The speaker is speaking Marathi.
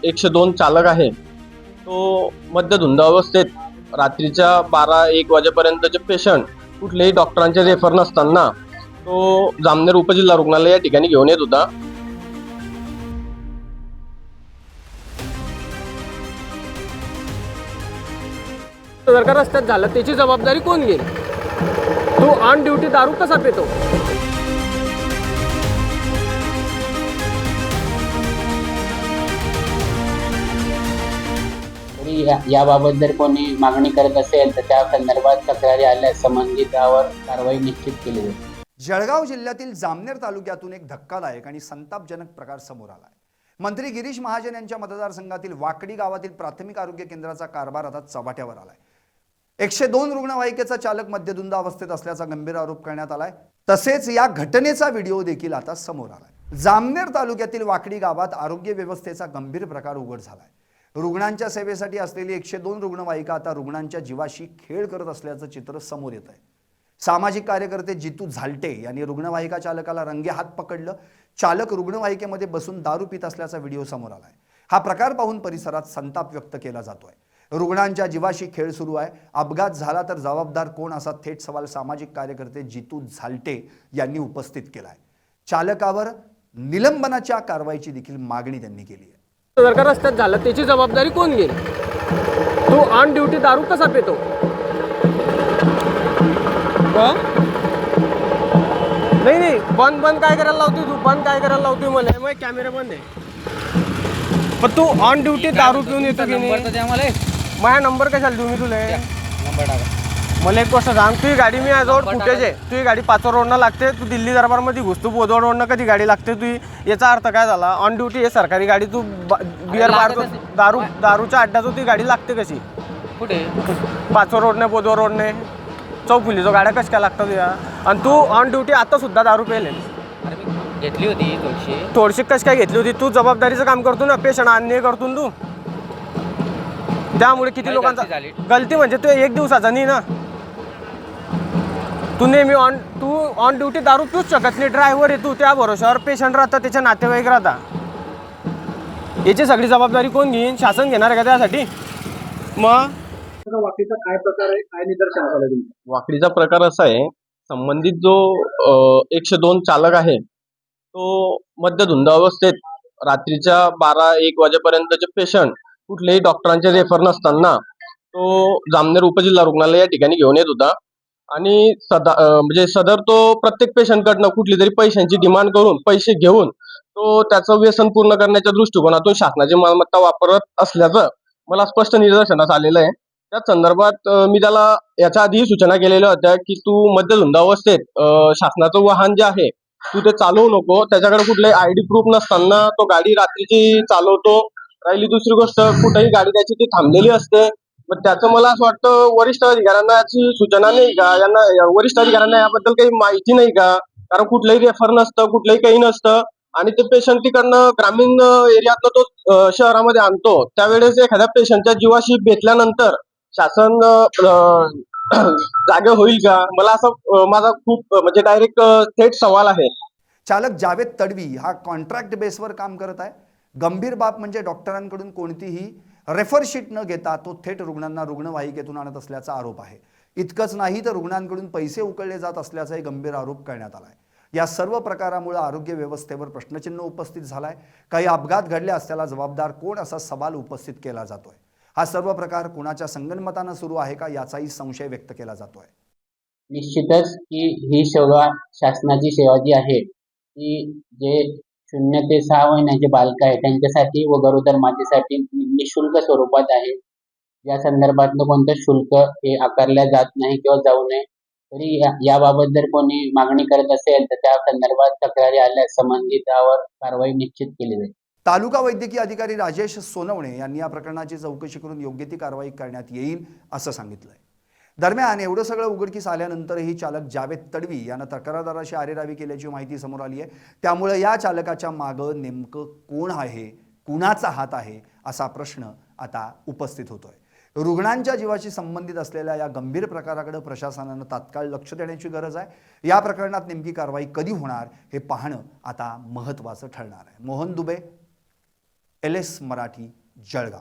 102 चालक आहे तो मद्यधुंद अवस्थेत रात्रीच्या 12-1 वाजेपर्यंतचे पेशंट कुठलेही डॉक्टरांचे रेफर नसताना तो जामनेर उपजिल्हा रुग्णालय या ठिकाणी घेऊन येत होता। जर का रस्त्यात झालं त्याची जबाबदारी कोण घेईल? तू ऑन ड्युटी दारू कसा पितो? याबाबत जर कोणी मागणी करत असेल तर त्या संदर्भात तक्रारी आल्यास संबंधितावर कारवाई निश्चित केली जाईल। जळगाव जिल्ह्यातील जामनेर तालुक्यातून एक धक्कादायक आणि संतापजनक प्रकार समोर आला आहे। मंत्री गिरीश महाजन यांच्या मतदारसंघातील वाकडी गावातील प्राथमिक आरोग्य केंद्राचा कारभार आता चव्हाट्यावर आलाय। 102 रुग्णवाहिकेचा चालक मद्यधुंद अवस्थेत असल्याचा गंभीर आरोप करण्यात आलाय। तसेच या घटनेचा व्हिडिओ देखील आता समोर आलाय। जामनेर तालुक्यातील वाकडी गावात आरोग्य व्यवस्थेचा गंभीर प्रकार उघड झालाय। रुग्णांच्या सेवेसाठी असलेली 102 रुग्णवाहिका आता रुग्णांच्या जीवाशी खेळ करत असल्याचं चित्र समोर येत आहे। सामाजिक कार्यकर्ते जितू झालटे यांनी रुग्णवाहिका चालकाला रंगे हात पकडलं। चालक रुग्णवाहिकेमध्ये बसून दारू पित असल्याचा व्हिडिओ समोर आलाय। हा प्रकार पाहून परिसरात संताप व्यक्त केला जातोय। रुग्णांच्या जीवाशी खेळ सुरू आहे। अपघात झाला तर जबाबदार कोण असा थेट सवाल सामाजिक कार्यकर्ते जितू झालटे यांनी उपस्थित केलाय। चालकावर निलंबनाच्या कारवाईची देखील मागणी त्यांनी केली आहे। जर का रस्त्यात झालं त्याची जबाबदारी कोण घेईल? तू ऑन ड्युटी दारू कसा पितो? नाही बंद काय करायला लावतोय तू? बंद काय करायला लावतोय? मला मग कॅमेरा बंद आहे पण तू ऑन ड्युटी दारू पिऊन येतो की नाही? माझा नंबर कशाला देऊ मी तुला? नंबर टाका। मला एक गोष्ट सांग, तुझी गाडी मी याजवळ फुटेज आहे। तुझी गाडी 5 रोडनं लागते, तू दिल्ली दरबारमध्ये घुसतो, बोदवड रोडनं कधी गाडी लागते तुझी? याचा अर्थ काय झाला? ऑन ड्युटी हे सरकारी गाडी, तू बिअर बार दारूच्या अड्ड्यात ती गाडी लागते कशी? कुठे? 5 रोडने, बोदवड रोडने, चौफुलीचं गाड्या कशा काय लागतात या? आणि तू ऑन ड्युटी आता सुद्धा दारू पेले? घेतली होती थोडीशी कशी काय घेतली होती? तू जबाबदारीचं काम करतो ना, पेशंट आणणे करतो तू, त्यामुळे किती लोकांचा गलती म्हणजे तू एक दिवसाचा नाही ना। तू नेहमी ऑन ड्युटी दारू पिऊच शकत नाही। ड्रायव्हर आहे तू, त्या भरोश्यावर पेशंट राहतात, त्याच्या नातेवाईक राहतात। याची सगळी जबाबदारी कोण घेईन? शासन घेणार आहे का त्यासाठी? मग वाकडीचा काय प्रकार आहे, काय निदर्शनास आलं? वाकडीचा प्रकार असा आहे, संबंधित जो 102 चालक आहे तो मद्यधुंद अवस्थेत रात्रीच्या 12-1 वाजेपर्यंतचे पेशंट कुठलेही डॉक्टरांचे रेफर नसताना तो जामनेर उपजिल्हा रुग्णालय या ठिकाणी घेऊन येत होता। आणि म्हणजे सदर तो प्रत्येक पेशंटकडनं कुठली तरी पैशांची डिमांड करून पैसे घेऊन तो त्याचं व्यसन पूर्ण करण्याच्या दृष्टिकोनातून शासनाची मालमत्ता वापरत असल्याचं मला स्पष्ट निदर्शनास आलेलं आहे। त्या संदर्भात मी त्याला याच्या आधीही सूचना केलेल्या होत्या की तू मद्यधुंद अवस्थेत शासनाचं वाहन जे आहे तू ते चालवू नको। त्याच्याकडे कुठलाही आयडी प्रूफ नसताना तो गाडी रात्रीची चालवतो। राहिली दुसरी गोष्ट, कुठेही गाडी त्याची ती थांबलेली असते। मग त्याचं मला असं वाटतं वरिष्ठ अधिकाऱ्यांना याची सूचना नाही का? वरिष्ठ अधिकाऱ्यांना याबद्दल काही माहिती नाही का? कारण कुठलंही रेफर नसतं, कुठलंही काही नसतं आणि ते पेशंट तिकडनं ग्रामीण एरियातनं तो शहरामध्ये आणतो। त्यावेळेस एखाद्या पेशंटच्या जीवाशी भेटल्यानंतर शासन जागे होईल का? मला असं माझा खूप म्हणजे डायरेक्ट थेट सवाल आहे। चालक जावेद तडवी हा कॉन्ट्रॅक्ट बेसवर काम करत आहे। गंभीर बाब म्हणजे डॉक्टरांकडून कोणतीही रेफर शीट न घेता तो थेट रुग्णांना रुग्णवाहिकेतून आणत असल्याचा आरोप आहे। इतकंच नाही तर रुग्णांकडून पैसे उकळले जात असल्याचाही गंभीर आरोप करण्यात आलाय। या सर्व प्रकारामुळे आरोग्य व्यवस्थेवर प्रश्नचिन्ह उपस्थित झालाय। काही अपघात घडल्यास त्याला जबाबदार कोण असा सवाल उपस्थित केला जातोय। हा सर्व प्रकार कुणाच्या संगनमतानं सुरू आहे का याचाही संशय व्यक्त केला जातोय। निश्चितच की ही सेवा, शासनाची सेवा जी आहे ती जे 0 ते 6 महिन्याचे बालक आहे त्यांच्यासाठी व गरोदर मातेसाठी निशुल्क स्वरूपात आहे। या संदर्भातलं कोणतं शुल्क हे आकारल्या जात नाही किंवा जाऊ नये। तरी याबाबत जर कोणी मागणी करत असेल तर त्या संदर्भात तक्रारी आल्यास संबंधितावर कारवाई निश्चित केली जाईल। तालुका वैद्यकीय अधिकारी राजेश सोनवणे यांनी या प्रकरणाची चौकशी करून योग्य ती कारवाई करण्यात येईल असं सांगितलंय। दरम्यान एवढं सगळं उघडकीस आल्यानंतरही चालक जावेद तडवी यानं तक्रारदाराशी आरेरावी केल्याची माहिती समोर आली आहे। त्यामुळे या चालकाच्या मागं नेमकं कोण आहे, कुणाचा हात आहे असा प्रश्न आता उपस्थित होतोय। रुग्णांच्या जीवाशी संबंधित असलेल्या या गंभीर प्रकाराकडे प्रशासनानं तात्काळ लक्ष देण्याची गरज आहे। या प्रकरणात नेमकी कारवाई कधी होणार हे पाहणं आता महत्त्वाचं ठरणार आहे। मोहन दुबे, LS मराठी, जळगाव.